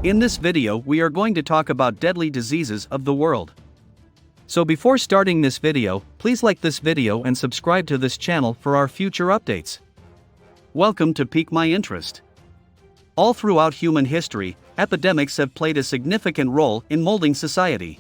In this video, we are going to talk about deadly diseases of the world. So before starting this video, please like this video and subscribe to this channel for our future updates. Welcome to Pique My Interest. All throughout human history, epidemics have played a significant role in molding society.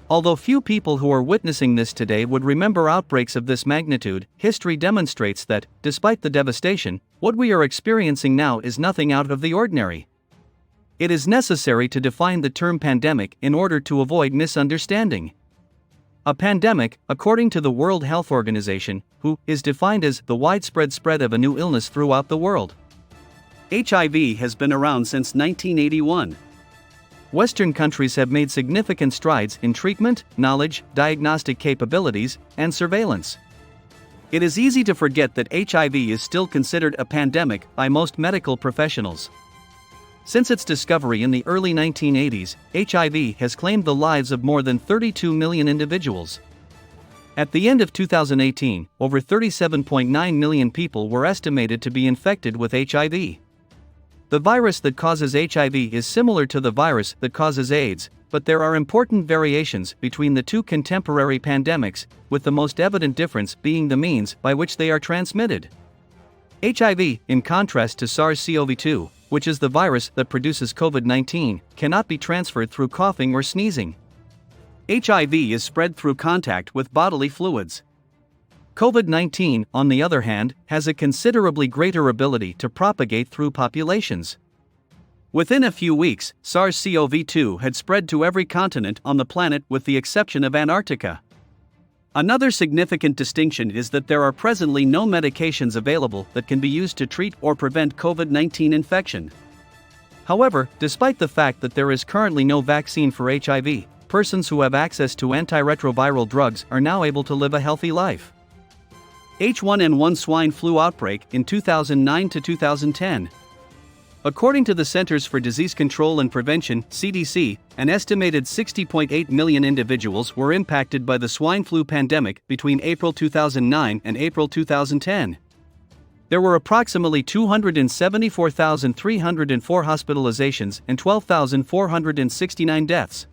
Although few people who are witnessing this today would remember outbreaks of this magnitude, history demonstrates that, despite the devastation, what we are experiencing now is nothing out of the ordinary. It is necessary to define the term pandemic in order to avoid misunderstanding. A pandemic, according to the World Health Organization, WHO, is defined as the widespread spread of a new illness throughout the world. HIV has been around since 1981. Western countries have made significant strides in treatment, knowledge, diagnostic capabilities, and surveillance. It is easy to forget that HIV is still considered a pandemic by most medical professionals. Since its discovery in the early 1980s, HIV has claimed the lives of more than 32 million individuals. At the end of 2018, over 37.9 million people were estimated to be infected with HIV. The virus that causes HIV is similar to the virus that causes AIDS, but there are important variations between the two contemporary pandemics, with the most evident difference being the means by which they are transmitted. HIV, in contrast to SARS-CoV-2, which is the virus that produces COVID-19, cannot be transferred through coughing or sneezing. HIV is spread through contact with bodily fluids. COVID-19, on the other hand, has a considerably greater ability to propagate through populations. Within a few weeks, SARS-CoV-2 had spread to every continent on the planet with the exception of Antarctica. Another significant distinction is that there are presently no medications available that can be used to treat or prevent COVID-19 infection. However, despite the fact that there is currently no vaccine for HIV, persons who have access to antiretroviral drugs are now able to live a healthy life. H1N1 swine flu outbreak in 2009 to 2010. According to the Centers for Disease Control and Prevention (CDC), an estimated 60.8 million individuals were impacted by the swine flu pandemic between April 2009 and April 2010. There were approximately 274,304 hospitalizations and 12,469 deaths.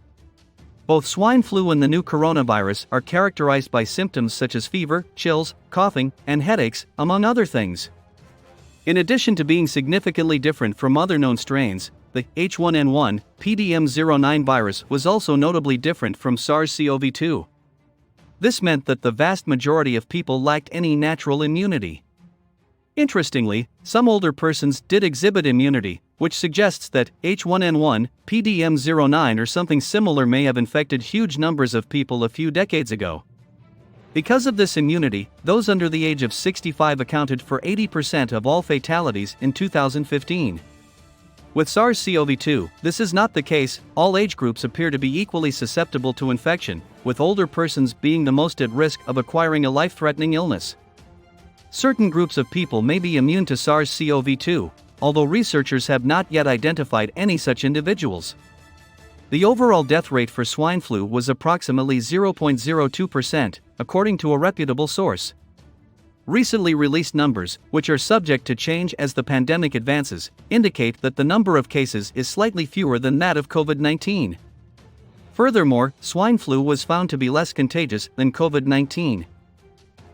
Both swine flu and the new coronavirus are characterized by symptoms such as fever, chills, coughing, and headaches, among other things. In addition to being significantly different from other known strains, the H1N1 PDM09 virus was also notably different from SARS-CoV-2. This meant that the vast majority of people lacked any natural immunity. Interestingly, some older persons did exhibit immunity, which suggests that H1N1 PDM09 or something similar may have infected huge numbers of people a few decades ago. Because of this immunity, those under the age of 65 accounted for 80% of all fatalities in 2015. With SARS-CoV-2, this is not the case. All age groups appear to be equally susceptible to infection, with older persons being the most at risk of acquiring a life-threatening illness. Certain groups of people may be immune to SARS-CoV-2, although researchers have not yet identified any such individuals. The overall death rate for swine flu was approximately 0.02%, according to a reputable source. Recently released numbers, which are subject to change as the pandemic advances, indicate that the number of cases is slightly fewer than that of COVID-19. Furthermore, swine flu was found to be less contagious than COVID-19.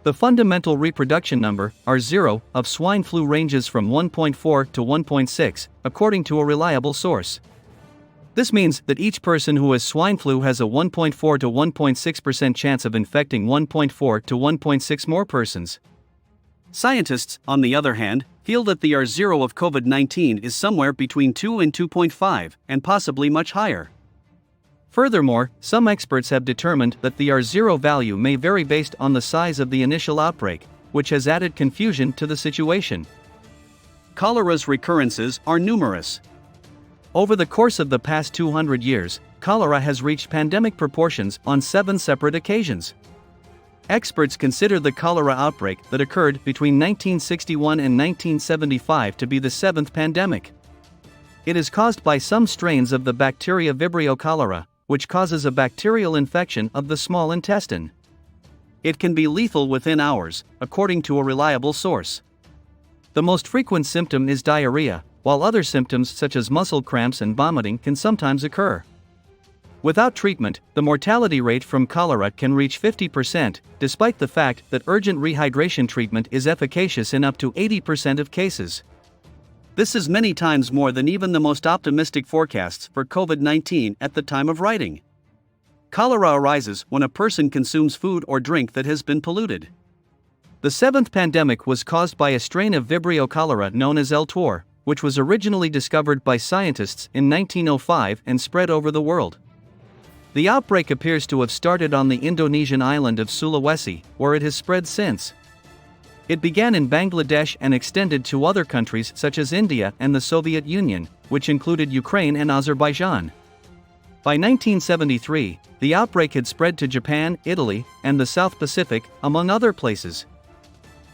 The fundamental reproduction number, R0, of swine flu ranges from 1.4 to 1.6, according to a reliable source. This means that each person who has swine flu has a 1.4 to 1.6% chance of infecting 1.4 to 1.6 more persons. Scientists, on the other hand, feel that the R0 of COVID-19 is somewhere between 2 and 2.5, and possibly much higher. Furthermore, some experts have determined that the R0 value may vary based on the size of the initial outbreak, which has added confusion to the situation. Cholera's recurrences are numerous. Over the course of the past 200 years, cholera has reached pandemic proportions on 7 separate occasions. Experts consider the cholera outbreak that occurred between 1961 and 1975 to be the 7th pandemic. It is caused by some strains of the bacteria Vibrio cholera, which causes a bacterial infection of the small intestine. It can be lethal within hours, according to a reliable source. The most frequent symptom is diarrhea, while other symptoms such as muscle cramps and vomiting can sometimes occur. Without treatment, the mortality rate from cholera can reach 50%, despite the fact that urgent rehydration treatment is efficacious in up to 80% of cases. This is many times more than even the most optimistic forecasts for COVID-19 at the time of writing. Cholera arises when a person consumes food or drink that has been polluted. The seventh pandemic was caused by a strain of Vibrio cholera known as L. tuor, which was originally discovered by scientists in 1905 and spread over the world. The outbreak appears to have started on the Indonesian island of Sulawesi, where it has spread since. It began in Bangladesh and extended to other countries such as India and the Soviet Union, which included Ukraine and Azerbaijan. By 1973, the outbreak had spread to Japan, Italy, and the South Pacific, among other places.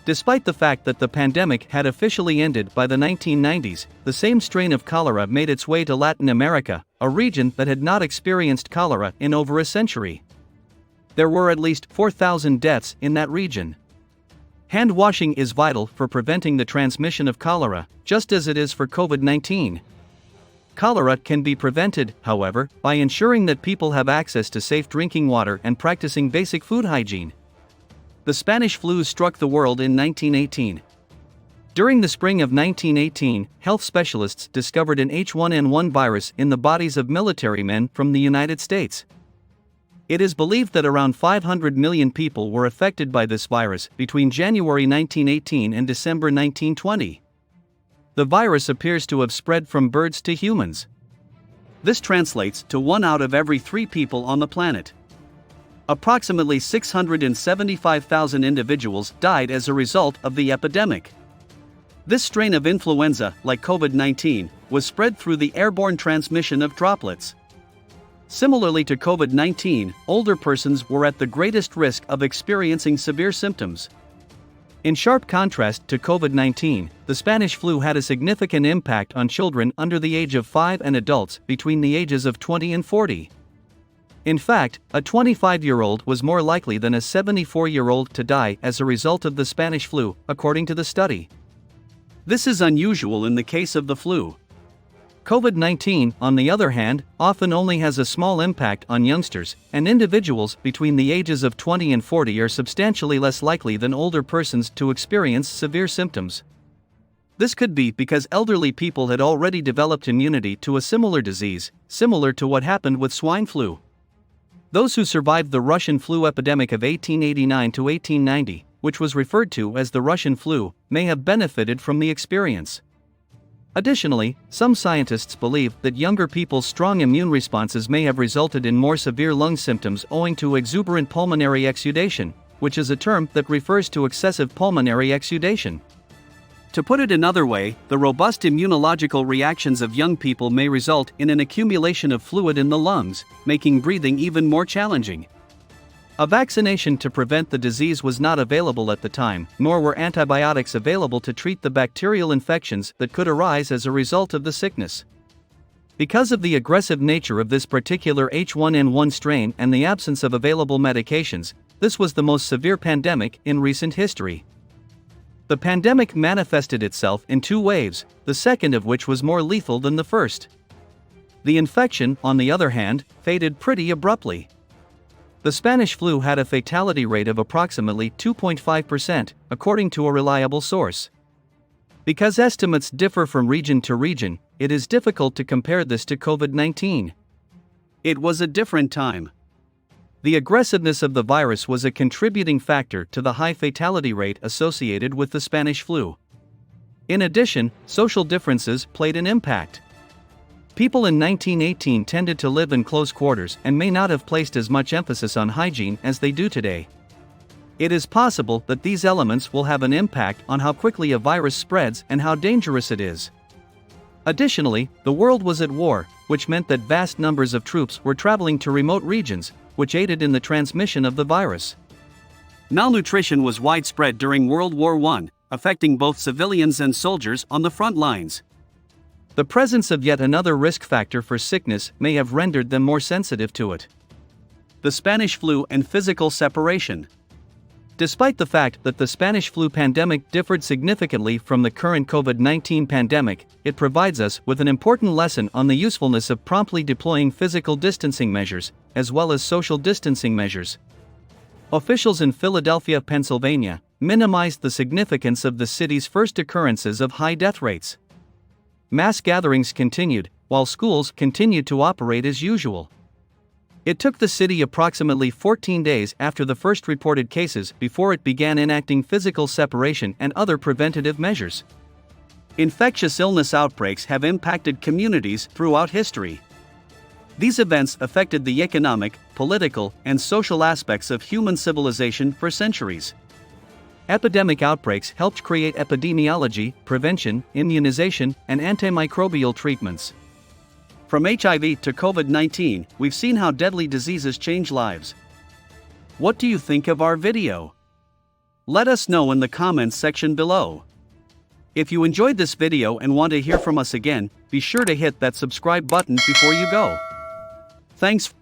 Despite the fact that the pandemic had officially ended by the 1990s, the same strain of cholera made its way to Latin America, a region that had not experienced cholera in over a century. There were at least 4,000 deaths in that region. Hand washing is vital for preventing the transmission of cholera, just as it is for COVID-19. Cholera can be prevented, however, by ensuring that people have access to safe drinking water and practicing basic food hygiene. The Spanish flu struck the world in 1918. During the spring of 1918, health specialists discovered an H1N1 virus in the bodies of military men from the United States. It is believed that around 500 million people were affected by this virus between January 1918 and December 1920. The virus appears to have spread from birds to humans. This translates to 1 out of every 3 people on the planet. Approximately 675,000 individuals died as a result of the epidemic. This strain of influenza, like COVID-19, was spread through the airborne transmission of droplets. Similarly to COVID-19, older persons were at the greatest risk of experiencing severe symptoms. In sharp contrast to COVID-19, the Spanish flu had a significant impact on children under the age of 5 and adults between the ages of 20 and 40. In fact, a 25-year-old was more likely than a 74-year-old to die as a result of the Spanish flu, according to the study. This is unusual in the case of the flu. COVID-19, on the other hand, often only has a small impact on youngsters, and individuals between the ages of 20 and 40 are substantially less likely than older persons to experience severe symptoms. This could be because elderly people had already developed immunity to a similar disease, similar to what happened with swine flu. Those who survived the Russian flu epidemic of 1889 to 1890, which was referred to as the Russian flu, may have benefited from the experience. Additionally, some scientists believe that younger people's strong immune responses may have resulted in more severe lung symptoms owing to exuberant pulmonary exudation, which is a term that refers to excessive pulmonary exudation. To put it another way, the robust immunological reactions of young people may result in an accumulation of fluid in the lungs, making breathing even more challenging. A vaccination to prevent the disease was not available at the time, nor were antibiotics available to treat the bacterial infections that could arise as a result of the sickness. Because of the aggressive nature of this particular H1N1 strain and the absence of available medications, this was the most severe pandemic in recent history. The pandemic manifested itself in 2 waves, the second of which was more lethal than the first. The infection, on the other hand, faded pretty abruptly. The Spanish flu had a fatality rate of approximately 2.5%, according to a reliable source. Because estimates differ from region to region, it is difficult to compare this to COVID-19. It was a different time. The aggressiveness of the virus was a contributing factor to the high fatality rate associated with the Spanish flu. In addition, social differences played an impact. People in 1918 tended to live in close quarters and may not have placed as much emphasis on hygiene as they do today. It is possible that these elements will have an impact on how quickly a virus spreads and how dangerous it is. Additionally, the world was at war, which meant that vast numbers of troops were traveling to remote regions, which aided in the transmission of the virus. Malnutrition was widespread during World War I, affecting both civilians and soldiers on the front lines. The presence of yet another risk factor for sickness may have rendered them more sensitive to it. The Spanish flu and physical separation. Despite the fact that the Spanish flu pandemic differed significantly from the current COVID-19 pandemic, it provides us with an important lesson on the usefulness of promptly deploying physical distancing measures, as well as social distancing measures. Officials in Philadelphia, Pennsylvania, minimized the significance of the city's first occurrences of high death rates. Mass gatherings continued, while schools continued to operate as usual. It took the city approximately 14 days after the first reported cases before it began enacting physical separation and other preventative measures. Infectious illness outbreaks have impacted communities throughout history. These events affected the economic, political, and social aspects of human civilization for centuries. Epidemic outbreaks helped create epidemiology, prevention, immunization, and antimicrobial treatments. From HIV to COVID-19, we've seen how deadly diseases change lives. What do you think of our video? Let us know in the comments section below. If you enjoyed this video and want to hear from us again, be sure to hit that subscribe button before you go. Thanks.